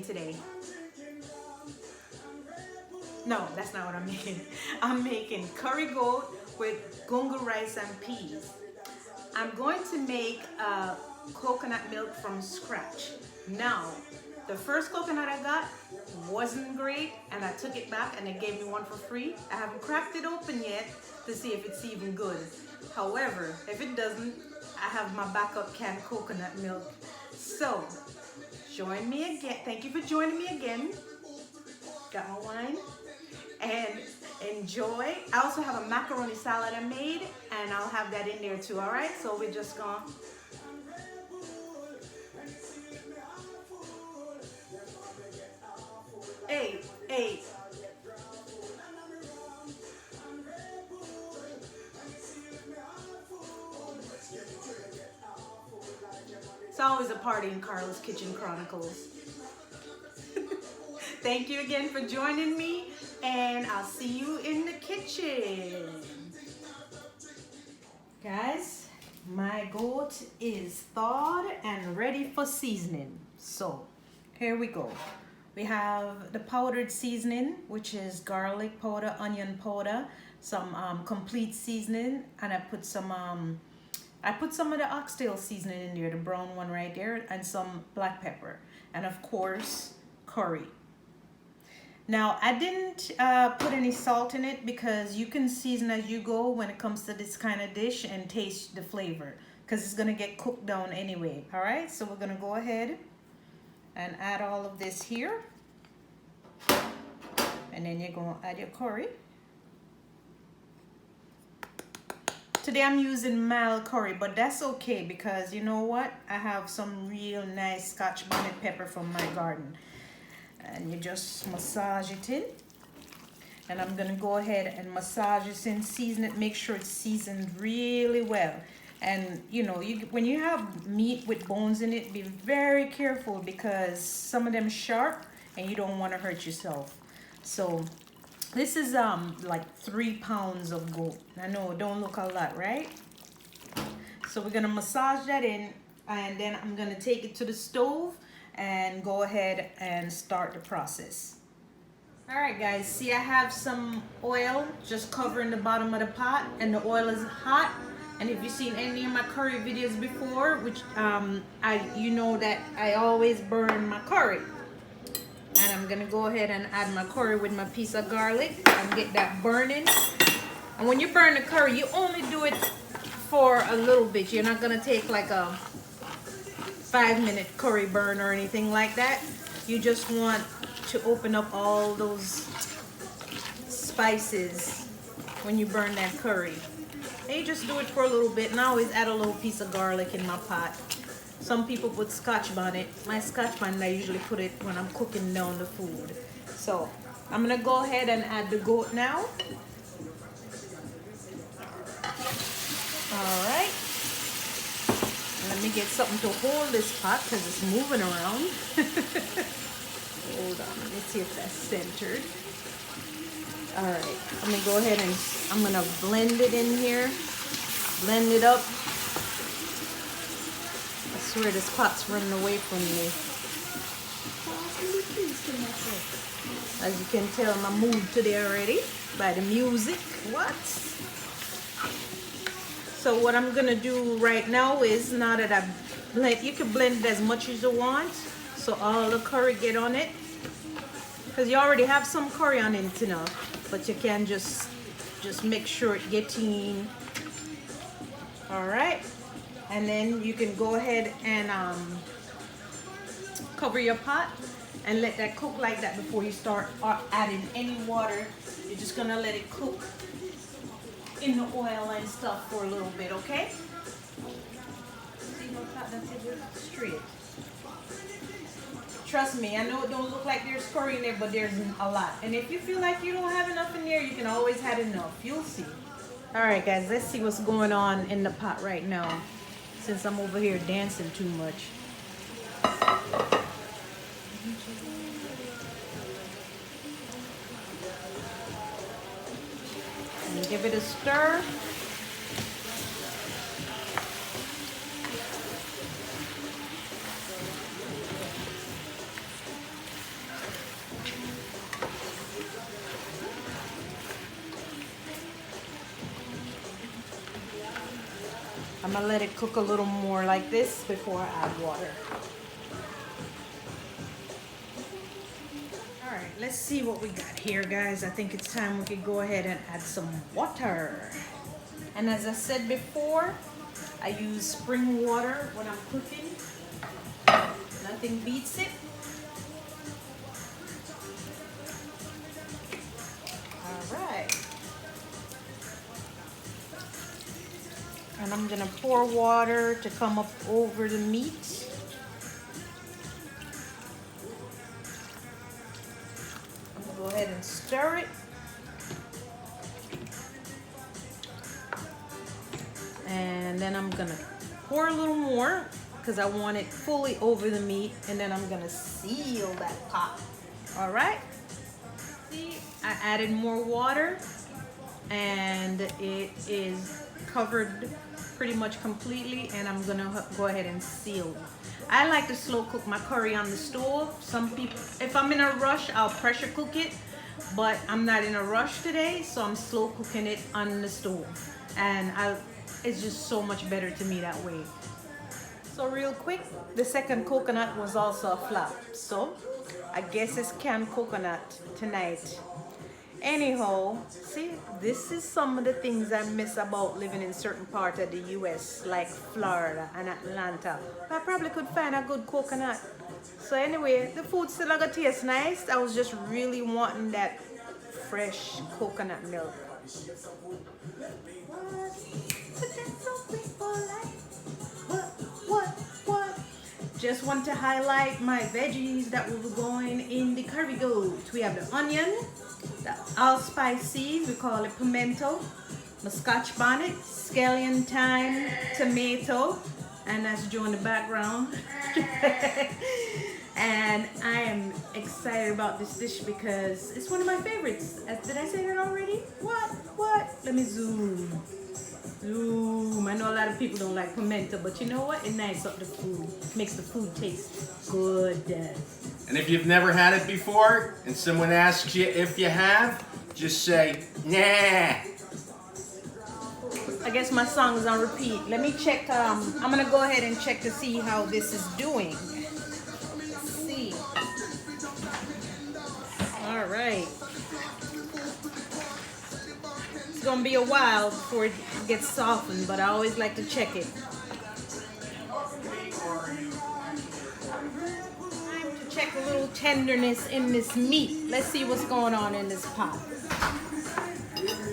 today? No, that's not what I'm making. I'm making curry goat with gungo rice and peas. I'm going to make coconut milk from scratch. Now, the first coconut I got wasn't great and I took it back and they gave me one for free. I haven't cracked it open yet to see if it's even good. However, if it doesn't, I have my backup canned coconut milk. So, join me again. Thank you for joining me again. Got my wine. And enjoy. I also have a macaroni salad I made and I'll have that in there too, all right? So we're just gonna hey. It's always a party in Carla's Kitchen Chronicles. Thank you again for joining me, and I'll see you in the kitchen. Guys, my goat is thawed and ready for seasoning. So, here we go. We have the powdered seasoning, which is garlic powder, onion powder, some complete seasoning, and I put some of the oxtail seasoning in there, the brown one right there, and some black pepper, and of course, curry. Now, I didn't put any salt in it because you can season as you go when it comes to this kind of dish and taste the flavor because it's going to get cooked down anyway. All right, so we're going to go ahead and add all of this here. And then you're going to add your curry. Today I'm using mild curry, but that's okay because you know what? I have some real nice scotch bonnet pepper from my garden. And you just massage it in. And I'm going to go ahead and massage this in, season it, make sure it's seasoned really well. And you know, when you have meat with bones in it, be very careful because some of them sharp and you don't want to hurt yourself. So this is like 3 pounds of goat. I know it don't look a lot, right? So we're going to massage that in and then I'm going to take it to the stove and go ahead and start the process. All right guys, see I have some oil just covering the bottom of the pot and the oil is hot. And if you've seen any of my curry videos before, which you know that I always burn my curry. And I'm gonna go ahead and add my curry with my piece of garlic and get that burning. And when you burn the curry, you only do it for a little bit. You're not gonna take like a 5-minute curry burn or anything like that. You just want to open up all those spices when you burn that curry. And you just do it for a little bit, and I always add a little piece of garlic in my pot. Some people put scotch bonnet. My scotch bonnet, I usually put it when I'm cooking down the food. So I'm gonna go ahead and add the goat now. All right. Let me get something to hold this pot because it's moving around. Hold on, let me see if that's centered. All right, I'm gonna go ahead and I'm gonna blend it in here. Blend it up. I swear this pot's running away from me. As you can tell, I'm moved today already by the music. What? So what I'm gonna do right now is, now that I've blend, you can blend it as much as you want, so all the curry get on it. Because you already have some curry on it enough, but you can just make sure it gets in. All right, and then you can go ahead and cover your pot and let that cook like that before you start adding any water. You're just gonna let it cook in the oil and stuff for a little bit, okay? See how fat that's straight. Trust me, I know it don't look like there's curry in there, but there's a lot. And if you feel like you don't have enough in there, you can always add enough. You'll see. All right, guys, let's see what's going on in the pot right now, since I'm over here dancing too much. And give it a stir. I'm gonna let it cook a little more like this before I add water. All right, let's see what we got here, guys. I think it's time we could go ahead and add some water. And as I said before, I use spring water when I'm cooking. Nothing beats it. All right. And I'm gonna pour water to come up over the meat. I'm gonna go ahead and stir it. And then I'm gonna pour a little more because I want it fully over the meat, and then I'm gonna seal that pot. All right. See, I added more water and it is covered pretty much completely, and I'm gonna go ahead and seal it. I like to slow cook my curry on the stove. Some people, if I'm in a rush, I'll pressure cook it, but I'm not in a rush today, so I'm slow cooking it on the stove, and it's just so much better to me that way. So real quick, the second coconut was also a flop, so I guess it's canned coconut tonight. Anyhow, see, this is some of the things I miss about living in certain parts of the US, like Florida and Atlanta. I probably could find a good coconut. So anyway, the food still gonna taste nice. I was just really wanting that fresh coconut milk. What? Just want to highlight my veggies that will be going in the curry goat. We have the onion, the allspice seeds, we call it pimento, the scotch bonnet, scallion, thyme, tomato, and that's Joe in the background. And I am excited about this dish because it's one of my favorites. Did I say that already? What? Let me zoom. I know a lot of people don't like pimento, but you know what? It nices up the food. Makes the food taste good. And if you've never had it before and someone asks you if you have, just say, nah. I guess my song is on repeat. Let me check. I'm going to go ahead and check to see how this is doing. Let's see. All right. It's going to be a while before it gets softened, but I always like to check it. Check a little tenderness in this meat. Let's see what's going on in this pot.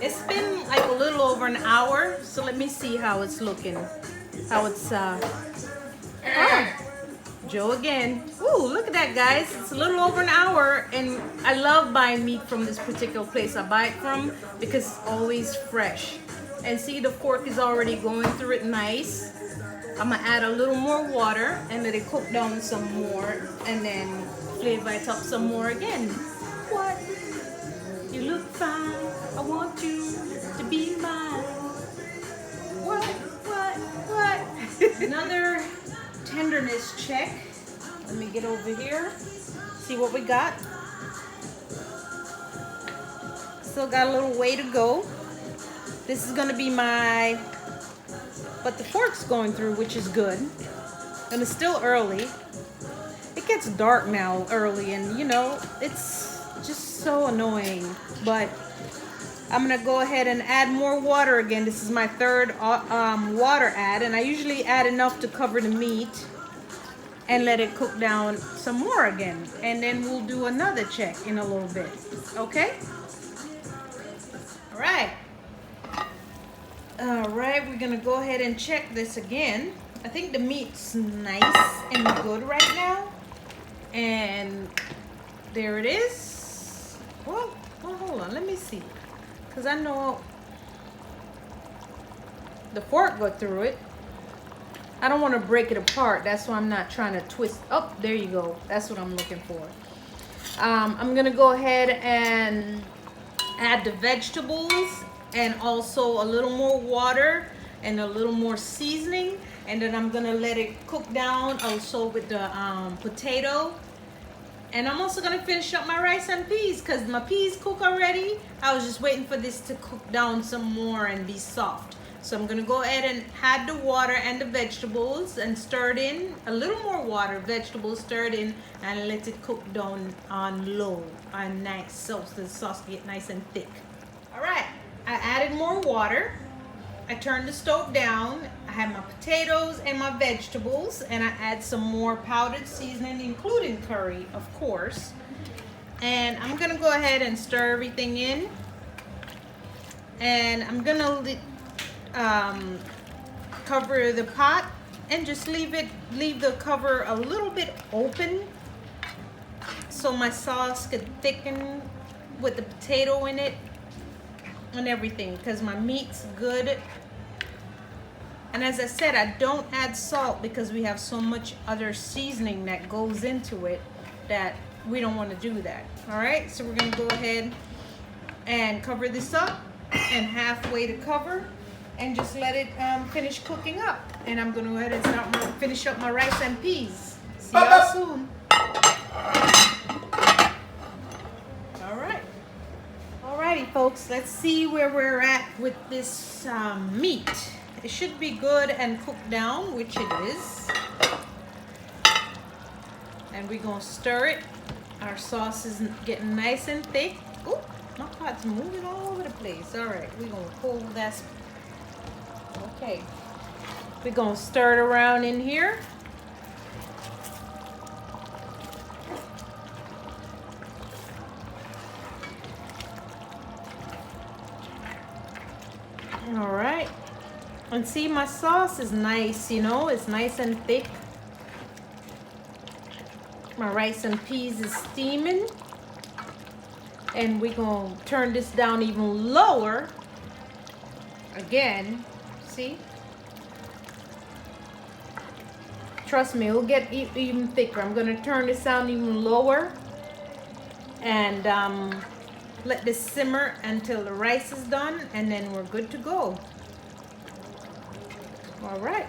It's been like a little over an hour, so let me see how it's looking. How it's Joe again. Ooh, look at that, guys. It's a little over an hour, and I love buying meat from this particular place I buy it from because it's always fresh. And see, the fork is already going through it nice. I'm gonna add a little more water and let it cook down some more, and then flavor it up some more again. What? You look fine. I want you to be mine. What? Another tenderness check. Let me get over here. See what we got. Still got a little way to go. This is gonna be my, but the fork's going through, which is good. And it's still early. It gets dark now early, and you know, it's just so annoying. But I'm gonna go ahead and add more water again. This is my third water add, and I usually add enough to cover the meat and let it cook down some more again. And then we'll do another check in a little bit, okay? All right, we're gonna go ahead and check this again. I think the meat's nice and good right now. And there it is. Well, hold on, let me see. Because I know the fork got through it. I don't want to break it apart. That's why I'm not trying to twist. Oh, there you go. That's what I'm looking for. I'm going to go ahead and add the vegetables and also a little more water and a little more seasoning. And then I'm going to let it cook down also with the potato. And I'm also gonna finish up my rice and peas because my peas cook already. I was just waiting for this to cook down some more and be soft. So I'm gonna go ahead and add the water and the vegetables and stir it in. A little more water, vegetables stirred in, and let it cook down on low and nice so the sauce get nice and thick. All right, I added more water. I turned the stove down. I have my potatoes and my vegetables, and I add some more powdered seasoning, including curry, of course. And I'm gonna go ahead and stir everything in. And I'm gonna cover the pot and just leave the cover a little bit open so my sauce could thicken with the potato in it and everything, because my meat's good. And as I said, I don't add salt because we have so much other seasoning that goes into it that we don't want to do that. All right, so we're gonna go ahead and cover this up and halfway to cover and just let it finish cooking up. And I'm gonna go ahead and finish up my rice and peas. See y'all soon. All right. Alrighty, folks, let's see where we're at with this meat. It should be good and cooked down, which it is. And we're gonna stir it. Our sauce is getting nice and thick. Ooh, my pot's moving all over the place. All right, we're gonna hold that. Okay, we're gonna stir it around in here. All right, and see, my sauce is nice, you know, it's nice and thick. My rice and peas is steaming, and we're gonna turn this down even lower again. See, trust me, it'll get even thicker. I'm gonna turn this down even lower and let this simmer until the rice is done, and then we're good to go. All right.